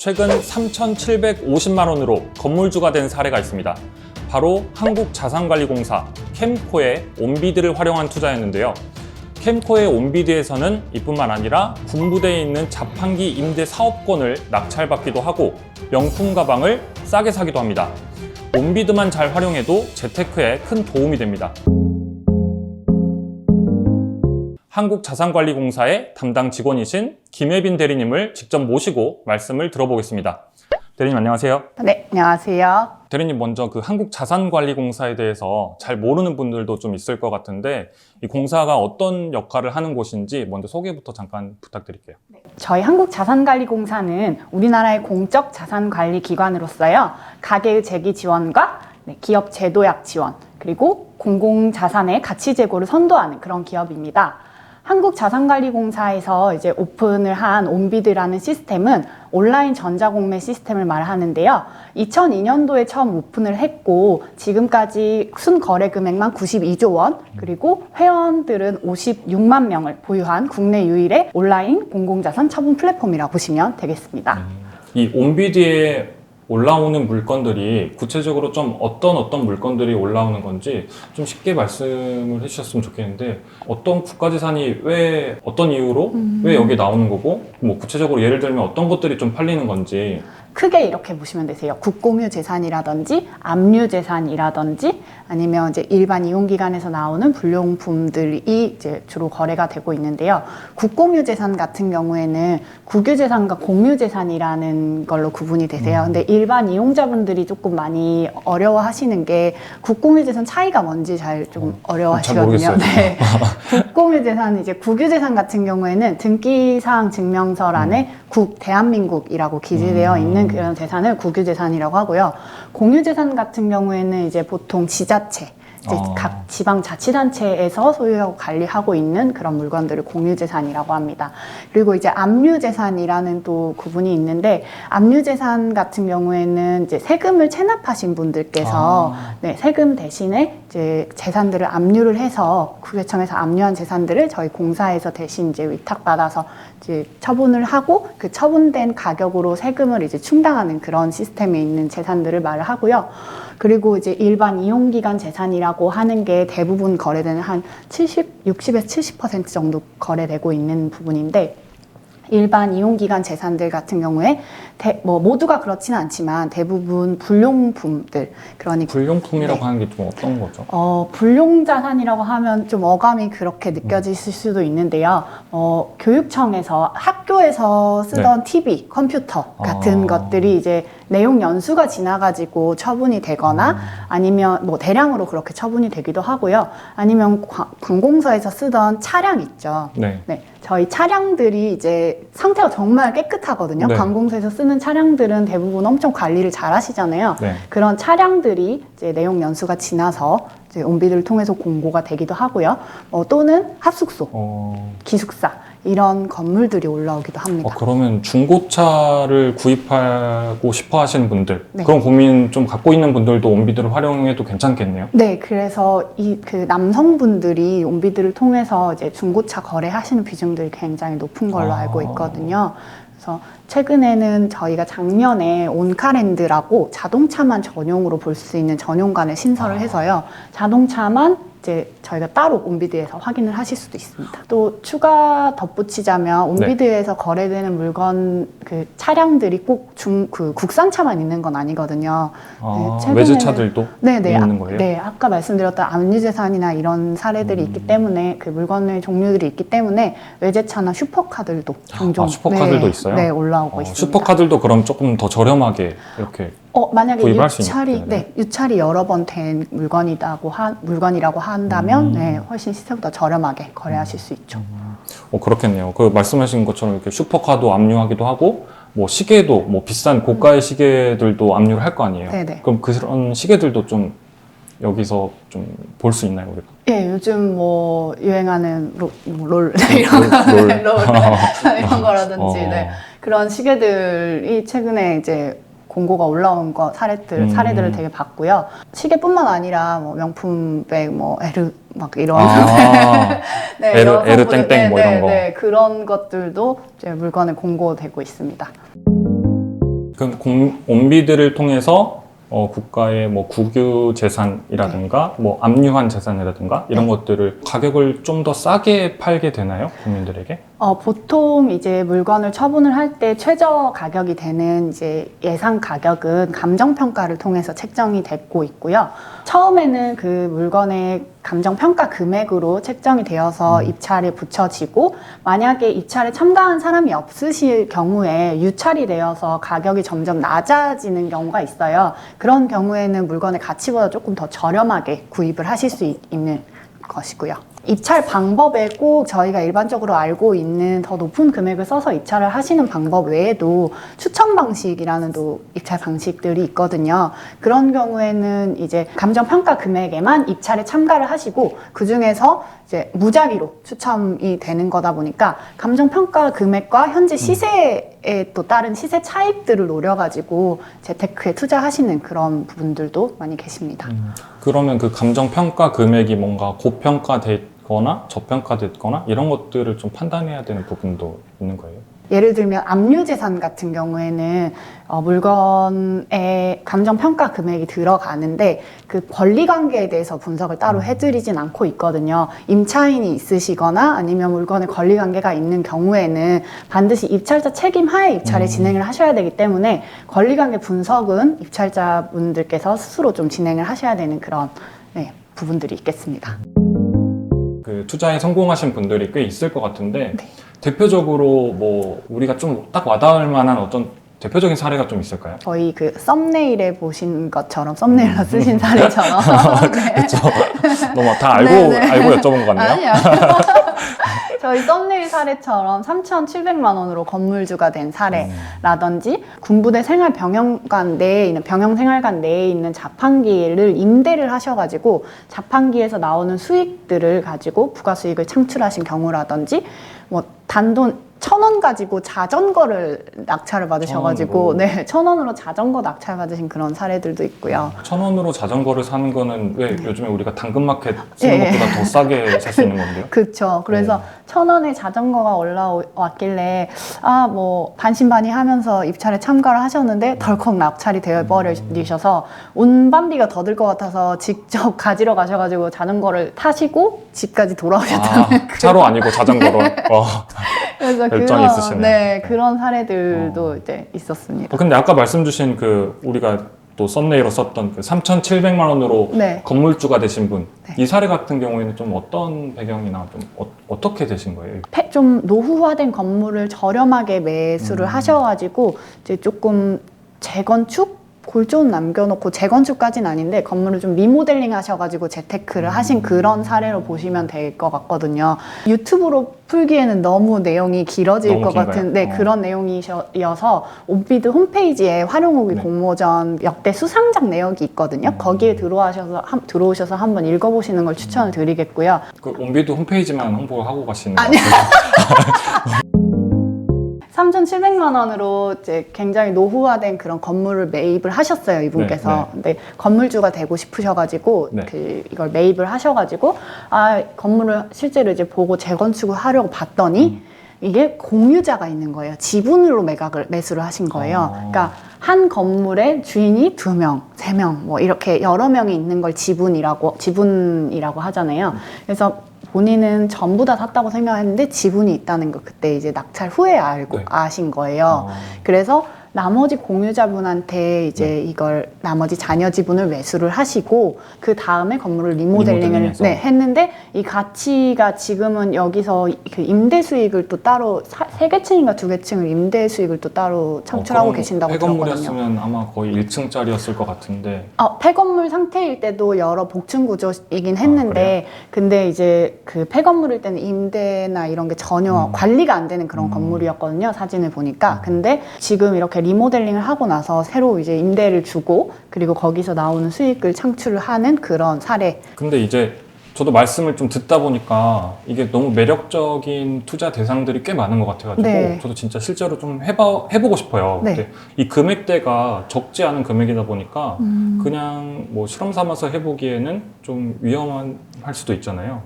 최근 3,750만 원으로 건물주가 된 사례가 있습니다. 바로 한국자산관리공사 캠코의 온비드를 활용한 투자였는데요. 캠코의 온비드에서는 이뿐만 아니라 군부대에 있는 자판기 임대 사업권을 낙찰받기도 하고 명품 가방을 싸게 사기도 합니다. 온비드만 잘 활용해도 재테크에 큰 도움이 됩니다. 한국자산관리공사의 담당 직원이신 김혜빈 대리님을 직접 모시고 말씀을 들어보겠습니다. 대리님 안녕하세요. 네, 안녕하세요. 대리님 먼저 그 한국자산관리공사에 대해서 잘 모르는 분들도 좀 있을 것 같은데 이 공사가 어떤 역할을 하는 곳인지 먼저 소개부터 잠깐 부탁드릴게요. 저희 한국자산관리공사는 우리나라의 공적 자산관리 기관으로서요. 가계의 재기 지원과 기업 제도약 지원, 그리고 공공자산의 가치 제고를 선도하는 그런 기업입니다. 한국자산관리공사에서 이제 오픈을 한 온비드라는 시스템은 온라인 전자공매 시스템을 말하는데요. 2002년도에 처음 오픈을 했고 지금까지 순거래 금액만 92조 원, 그리고 회원들은 56만 명을 보유한 국내 유일의 온라인 공공자산 처분 플랫폼이라고 보시면 되겠습니다. 이 온비드에 올라오는 물건들이 구체적으로 좀 어떤 물건들이 올라오는 건지 좀 쉽게 말씀을 해주셨으면 좋겠는데 어떤 국가재산이 왜 어떤 이유로 왜 여기 나오는 거고 뭐 구체적으로 예를 들면 어떤 것들이 좀 팔리는 건지 크게 이렇게 보시면 되세요. 국공유 재산이라든지 압류 재산이라든지 아니면 이제 일반 이용기관에서 나오는 불용품들이 이제 주로 거래가 되고 있는데요. 국공유 재산 같은 경우에는 국유 재산과 공유 재산이라는 걸로 구분이 되세요. 근데 일반 이용자분들이 조금 많이 어려워하시는 게 국공유 재산 차이가 뭔지 잘 좀 어려워하시거든요. 잘 모르겠어요. 네. 국공유 재산 이제 국유 재산 같은 경우에는 등기사항 증명서 안에 국 대한민국이라고 기재되어 있는 그런 재산을 국유재산이라고 하고요. 공유재산 같은 경우에는 이제 보통 지자체, 이제 각 지방자치단체에서 소유하고 관리하고 있는 그런 물건들을 공유재산이라고 합니다. 그리고 이제 압류재산이라는 또 구분이 있는데 압류재산 같은 경우에는 이제 세금을 체납하신 분들께서 네, 세금 대신에 이제 재산들을 압류를 해서 국세청에서 압류한 재산들을 저희 공사에서 대신 이제 위탁받아서 이제 처분을 하고 그 처분된 가격으로 세금을 이제 충당하는 그런 시스템에 있는 재산들을 말을 하고요. 그리고 이제 일반 이용기관 재산이라고 하는 게 대부분 거래되는 한 60에서 70% 정도 거래되고 있는 부분인데 일반 이용기관 재산들 같은 경우에 뭐 모두가 그렇지는 않지만 대부분 불용품들 그러니까 불용품이라고 네. 하는 게 좀 어떤 거죠? 불용자산이라고 하면 좀 어감이 그렇게 느껴지실 수도 있는데요. 교육청에서 학교에서 쓰던 TV, 컴퓨터 같은 것들이 이제 내용 연수가 지나가지고 처분이 되거나 아니면 뭐 대량으로 그렇게 처분이 되기도 하고요. 아니면 관공서에서 쓰던 차량 있죠. 네. 저희 차량들이 이제 상태가 정말 깨끗하거든요. 네. 관공서에서 쓰는 차량들은 대부분 엄청 관리를 잘 하시잖아요. 네. 그런 차량들이 이제 내용 연수가 지나서 이제 온비드를 통해서 공고가 되기도 하고요. 또는 합숙소, 기숙사 이런 건물들이 올라오기도 합니다. 그러면 중고차를 구입하고 싶어 하시는 분들 네. 그런 고민 좀 갖고 있는 분들도 온비드를 활용해도 괜찮겠네요. 네, 그래서 그 남성분들이 온비드를 통해서 이제 중고차 거래하시는 비중들이 굉장히 높은 걸로 알고 있거든요. 그래서 최근에는 저희가 작년에 온카랜드라고 자동차만 전용으로 볼 수 있는 전용관을 신설을 해서요. 자동차만 이제 저희가 따로 온비드에서 확인을 하실 수도 있습니다. 또 추가 덧붙이자면 온비드에서 거래되는 물건 그 차량들이 꼭 국산차만 있는 건 아니거든요. 외제차들도 있는 거예요? 네, 아까 말씀드렸던 압류재산이나 이런 사례들이 있기 때문에 그 물건의 종류들이 있기 때문에 외제차나 슈퍼카들도 종종 슈퍼카들도 있어요? 네, 올라오고 있습니다. 슈퍼카들도 그럼 조금 더 저렴하게 이렇게 만약에 구입할 수 유찰이 여러 번 된 물건이라고 한다면 훨씬 시세보다 저렴하게 거래하실 수 있죠. 그렇겠네요. 그 말씀하신 것처럼 이렇게 슈퍼카도 압류하기도 하고 뭐 시계도 뭐 비싼 고가의 시계들도 압류를 할 거 아니에요. 네네. 그럼 그런 시계들도 좀 여기서 좀 볼 수 있나요, 우리가? 예, 요즘 뭐 유행하는 롤 이런 거라든지 그런 시계들이 최근에 이제 공고가 올라온 사례들을 되게 봤고요. 시계뿐만 아니라 뭐 명품백, 뭐 에르 막 이런 에르 땡땡 뭐 이런 거. 그런 것들도 이제 물건에 공고되고 있습니다. 온비드를 통해서 국가의 뭐 국유 재산이라든가 뭐 압류한 재산이라든가 이런 것들을 가격을 좀 더 싸게 팔게 되나요? 국민들에게? 보통 이제 물건을 처분을 할 때 최저 가격이 되는 이제 예상 가격은 감정평가를 통해서 책정이 되고 있고요. 처음에는 그 물건의 감정평가 금액으로 책정이 되어서 입찰에 붙여지고, 만약에 입찰에 참가한 사람이 없으실 경우에 유찰이 되어서 가격이 점점 낮아지는 경우가 있어요. 그런 경우에는 물건의 가치보다 조금 더 저렴하게 구입을 하실 수 있는 것이고요. 입찰 방법에 꼭 저희가 일반적으로 알고 있는 더 높은 금액을 써서 입찰을 하시는 방법 외에도 추천 방식이라는 또 입찰 방식들이 있거든요. 그런 경우에는 이제 감정평가 금액에만 입찰에 참가를 하시고, 그 중에서 이제 무작위로 추첨이 되는 거다 보니까 감정평가 금액과 현재 시세에 또 다른 시세 차익들을 노려가지고 재테크에 투자하시는 그런 부분들도 많이 계십니다. 그러면 그 감정평가 금액이 뭔가 고평가됐거나 저평가됐거나 이런 것들을 좀 판단해야 되는 부분도 있는 거예요? 예를 들면 압류재산 같은 경우에는 물건의 감정평가 금액이 들어가는데 그 권리관계에 대해서 분석을 따로 해드리진 않고 있거든요. 임차인이 있으시거나 아니면 물건에 권리관계가 있는 경우에는 반드시 입찰자 책임하에 입찰을 진행을 하셔야 되기 때문에 권리관계 분석은 입찰자분들께서 스스로 좀 진행을 하셔야 되는 그런 부분들이 있겠습니다. 그 투자에 성공하신 분들이 꽤 있을 것 같은데 네. 대표적으로 뭐 우리가 좀 딱 와닿을 만한 어떤 대표적인 사례가 좀 있을까요? 저희 그 썸네일에 보신 것처럼, 썸네일로 쓰신 사례처럼. 네. 그렇죠. 너무 다 알고 네네. 알고 여쭤본 것 같네요. 아니요. 저희 썸네일 사례처럼 3,700만 원으로 건물주가 된 사례라든지 군부대 생활병영관 내에 있는 병영생활관 내에 있는 자판기를 임대를 하셔가지고 자판기에서 나오는 수익들을 가지고 부가수익을 창출하신 경우라든지, 뭐 단돈 1,000원 가지고 자전거를 낙찰을 받으셔가지고 1,000원으로 자전거 낙찰 받으신 그런 사례들도 있고요. 1,000원으로 자전거를 사는 거는 왜 요즘에 우리가 당근마켓 쓰는 것보다 더 싸게 살 수 있는 건데요? 그렇죠. 그래서 1,000원에 자전거가 올라왔길래 뭐 반신반의하면서 입찰에 참가를 하셨는데 덜컥 낙찰이 되어버리셔서 운반비가 더 들 것 같아서 직접 가지러 가셔가지고 자전거를 타시고 집까지 돌아오셨다는 차로 아니고 자전거로. 그래서 열정이 있으시네요. 그런 사례들도 이제 있었습니다. 근데 아까 말씀 주신 그 우리가 또 썸네일로 썼던 그 3,700만 원으로 건물주가 되신 분, 이 사례 같은 경우에는 좀 어떤 배경이나 좀 어떻게 되신 거예요? 좀 노후화된 건물을 저렴하게 매수를 하셔가지고 이제 조금 재건축? 골조는 남겨놓고 재건축까지는 아닌데 건물을 좀 리모델링 하셔가지고 재테크를 하신 그런 사례로 보시면 될 것 같거든요. 유튜브로 풀기에는 너무 내용이 길어질 것 같은 그런 내용이어서 온비드 홈페이지에 활용후기 공모전 역대 수상작 내역이 있거든요. 거기에 들어오셔서 한번 읽어보시는 걸 추천을 드리겠고요. 그 온비드 홈페이지만 홍보를 하고 가시는 아니요. 3,700만 원으로 이제 굉장히 노후화된 그런 건물을 매입을 하셨어요, 이분께서. 근데 건물주가 되고 싶으셔가지고 이걸 매입을 하셔가지고 건물을 실제로 이제 보고 재건축을 하려고 봤더니 이게 공유자가 있는 거예요. 지분으로 매수를 하신 거예요. 그러니까 한 건물에 주인이 2명, 3명 뭐 이렇게 여러 명이 있는 걸 지분이라고 하잖아요. 그래서 본인은 전부 다 샀다고 생각했는데 지분이 있다는 걸 그때 이제 낙찰 후에 아신 거예요. 그래서 나머지 공유자분한테 이제 이걸 나머지 자녀 지분을 매수를 하시고 그 다음에 건물을 리모델링을 했는데 이 가치가 지금은 여기서 그 임대 수익을 또 따로 3개층인가 2개층을 임대 수익을 또 따로 창출하고 계신다고 들었거든요. 폐건물이었으면 아마 거의 1층짜리였을 것 같은데. 폐건물 상태일 때도 여러 복층 구조이긴 했는데 근데 이제 그 폐건물일 때는 임대나 이런 게 전혀 관리가 안 되는 그런 건물이었거든요. 사진을 보니까. 근데 지금 이렇게 리모델링을 하고 나서 새로 이제 임대를 주고 그리고 거기서 나오는 수익을 창출을 하는 그런 사례. 근데 이제 저도 말씀을 좀 듣다 보니까 이게 너무 매력적인 투자 대상들이 꽤 많은 것 같아가지고 네. 저도 진짜 실제로 좀 해보고 싶어요. 네. 근데 이 금액대가 적지 않은 금액이다 보니까 그냥 뭐 실험 삼아서 해보기에는 좀 위험할 수도 있잖아요.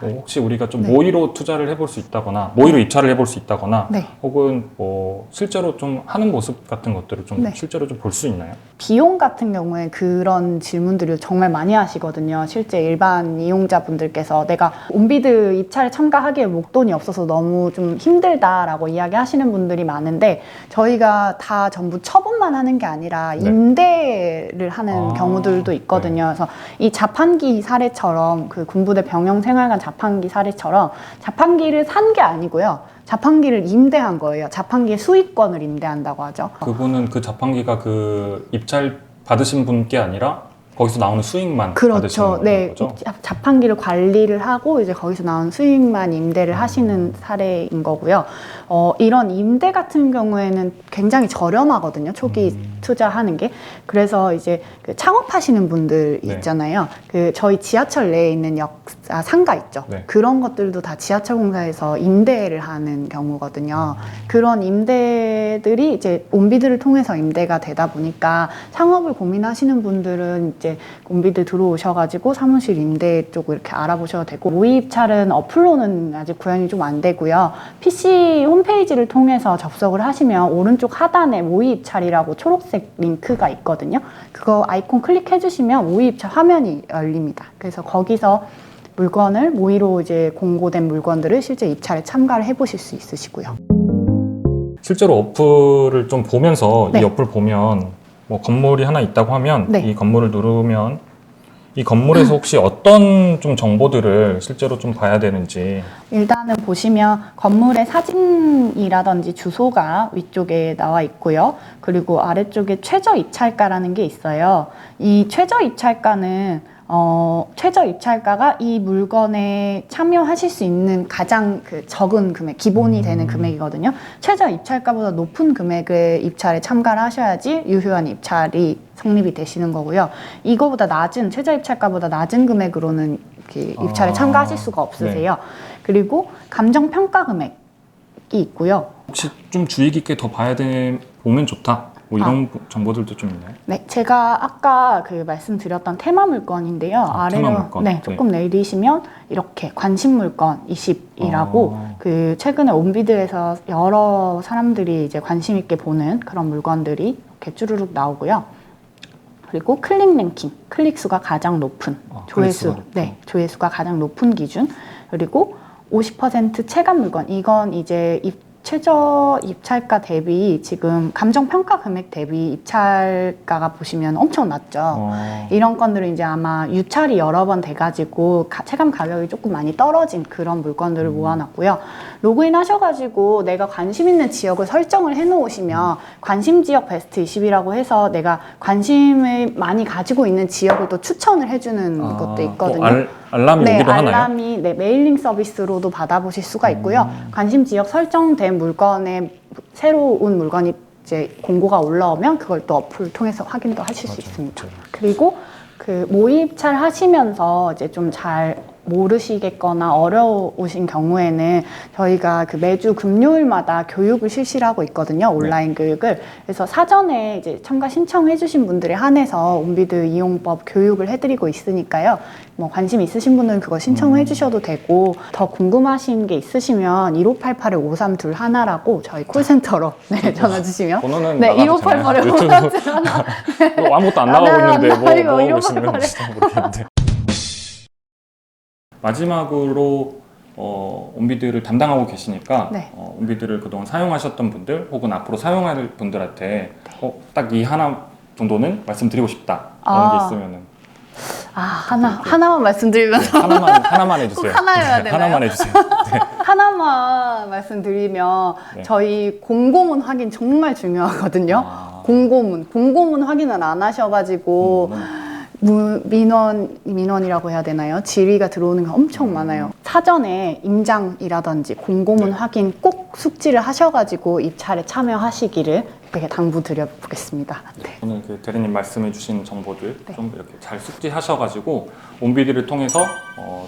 혹시 우리가 좀 네. 모의로 투자를 해볼 수 있다거나 모의로 입찰을 해볼 수 있다거나 네. 혹은 뭐 실제로 좀 하는 모습 같은 것들을 좀 네. 실제로 좀 볼 수 있나요? 비용 같은 경우에 그런 질문들을 정말 많이 하시거든요. 실제 일반 이용자분들께서 내가 온비드 입찰에 참가하기에 목돈이 없어서 너무 좀 힘들다라고 이야기하시는 분들이 많은데 저희가 다 전부 처분만 하는 게 아니라 네. 임대를 하는 아, 경우들도 있거든요. 그래서 이 자판기 사례처럼 그 군부대 병영생활관 자판기 사례처럼 자판기를 산 게 아니고요. 자판기를 임대한 거예요. 자판기의 수익권을 임대한다고 하죠. 그분은 그 자판기가 그 입찰 받으신 분께 아니라 거기서 나오는 수익만 받으시는 그렇죠. 거죠? 네. 자판기를 관리를 하고 이제 거기서 나온 수익만 임대를 하시는 사례인 거고요. 이런 임대 같은 경우에는 굉장히 저렴하거든요. 초기 투자하는 게. 그래서 이제 그 창업하시는 분들 네. 있잖아요. 그 저희 지하철 내에 있는 상가 있죠. 네. 그런 것들도 다 지하철 공사에서 임대를 하는 경우거든요. 그런 임대들이 이제 온비드를 통해서 임대가 되다 보니까 창업을 고민하시는 분들은 이제 온비드 들어오셔가지고 사무실 임대 쪽 이렇게 알아보셔도 되고 모의입찰은 어플로는 아직 구현이 좀 안 되고요. PC 홈페이지를 통해서 접속을 하시면 오른쪽 하단에 모의입찰이라고 초록색 링크가 있거든요. 그거 아이콘 클릭해 주시면 모의입찰 화면이 열립니다. 그래서 거기서 물건을 모의로 이제 공고된 물건들을 실제 입찰에 참가를 해보실 수 있으시고요. 실제로 어플을 좀 보면서 네. 이 어플 보면 뭐 건물이 하나 있다고 하면 네. 이 건물을 누르면 이 건물에서 혹시 어떤 좀 정보들을 실제로 좀 봐야 되는지. 일단은 보시면 건물의 사진이라든지 주소가 위쪽에 나와 있고요. 그리고 아래쪽에 최저 입찰가라는 게 있어요. 이 최저 입찰가는 최저 입찰가가 이 물건에 참여하실 수 있는 가장 그 적은 금액, 기본이 되는 금액이거든요. 최저 입찰가보다 높은 금액의 입찰에 참가를 하셔야지 유효한 입찰이 성립이 되시는 거고요. 이거보다 낮은, 최저 입찰가보다 낮은 금액으로는 이렇게 입찰에 참가하실 수가 없으세요. 그리고 감정평가 금액이 있고요. 혹시 좀 주의 깊게 더 보면 좋다. 뭐 이런 정보들도 좀 있나요? 네, 제가 아까 그 말씀드렸던 테마 물건인데요. 아래로 테마 물건. 네, 조금 내리시면 이렇게 관심 물건 20이라고 그 최근에 온비드에서 여러 사람들이 이제 관심 있게 보는 그런 물건들이 이렇게 쭈루룩 나오고요. 그리고 클릭 랭킹, 클릭 수가 가장 높은 조회수, 네, 조회수가 가장 높은 기준. 그리고 50% 체감 물건, 이건 이제 최저 입찰가 대비 지금 감정평가 금액 대비 입찰가가 보시면 엄청 낮죠. 이런 건들은 이제 아마 유찰이 여러 번 돼가지고 체감 가격이 조금 많이 떨어진 그런 물건들을 모아놨고요. 로그인 하셔가지고 내가 관심 있는 지역을 설정을 해놓으시면 관심 지역 베스트 20이라고 해서 내가 관심을 많이 가지고 있는 지역을 또 추천을 해주는 것도 있거든요. 알람이 네, 오기도 하나요? 알람이 메일링 서비스로도 받아보실 수가 있고요. 관심 지역 설정된 물건에 새로운 물건이 이제 공고가 올라오면 그걸 또 어플을 통해서 확인도 하실 수 있습니다. 그리고 그 모의입찰 하시면서 이제 좀 잘 모르시겠거나 어려우신 경우에는 저희가 그 매주 금요일마다 교육을 실시를 하고 있거든요. 온라인 교육을. 그래서 사전에 이제 참가 신청해 주신 분들에 한해서 온비드 이용법 교육을 해드리고 있으니까요. 뭐 관심 있으신 분들은 그거 신청해 주셔도 되고 더 궁금하신 게 있으시면 1588-5321라고 저희 콜센터로 네, 전화 주시면 번호는 네, 나가도 되나요? 1588-5321 아무것도 안 나가고 있는데 뭐 이거 보시는 건지 모르겠는데. 마지막으로 온비드를 담당하고 계시니까 네. 온비드를 그동안 사용하셨던 분들 혹은 앞으로 사용할 분들한테 딱 이 하나 정도는 말씀드리고 싶다 그런 게 있으면은 하나만 말씀드리면 하나만 해주세요. 꼭 하나여야 되나요? 하나만 해주세요. 네. 하나만 말씀드리면 네. 저희 공고문 확인 정말 중요하거든요. 공고문 확인을 안 하셔가지고 민원이라고 해야 되나요? 질의가 들어오는 게 엄청 많아요. 사전에 임장이라든지 공고문 확인 꼭 숙지를 하셔가지고 입찰에 참여하시기를 그렇게 당부드려보겠습니다. 네. 오늘 그 대리님 말씀해주신 정보들 네. 좀 이렇게 잘 숙지하셔가지고 온비드를 통해서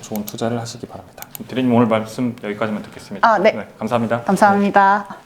좋은 투자를 하시기 바랍니다. 대리님 오늘 말씀 여기까지만 듣겠습니다. 네. 감사합니다. 감사합니다.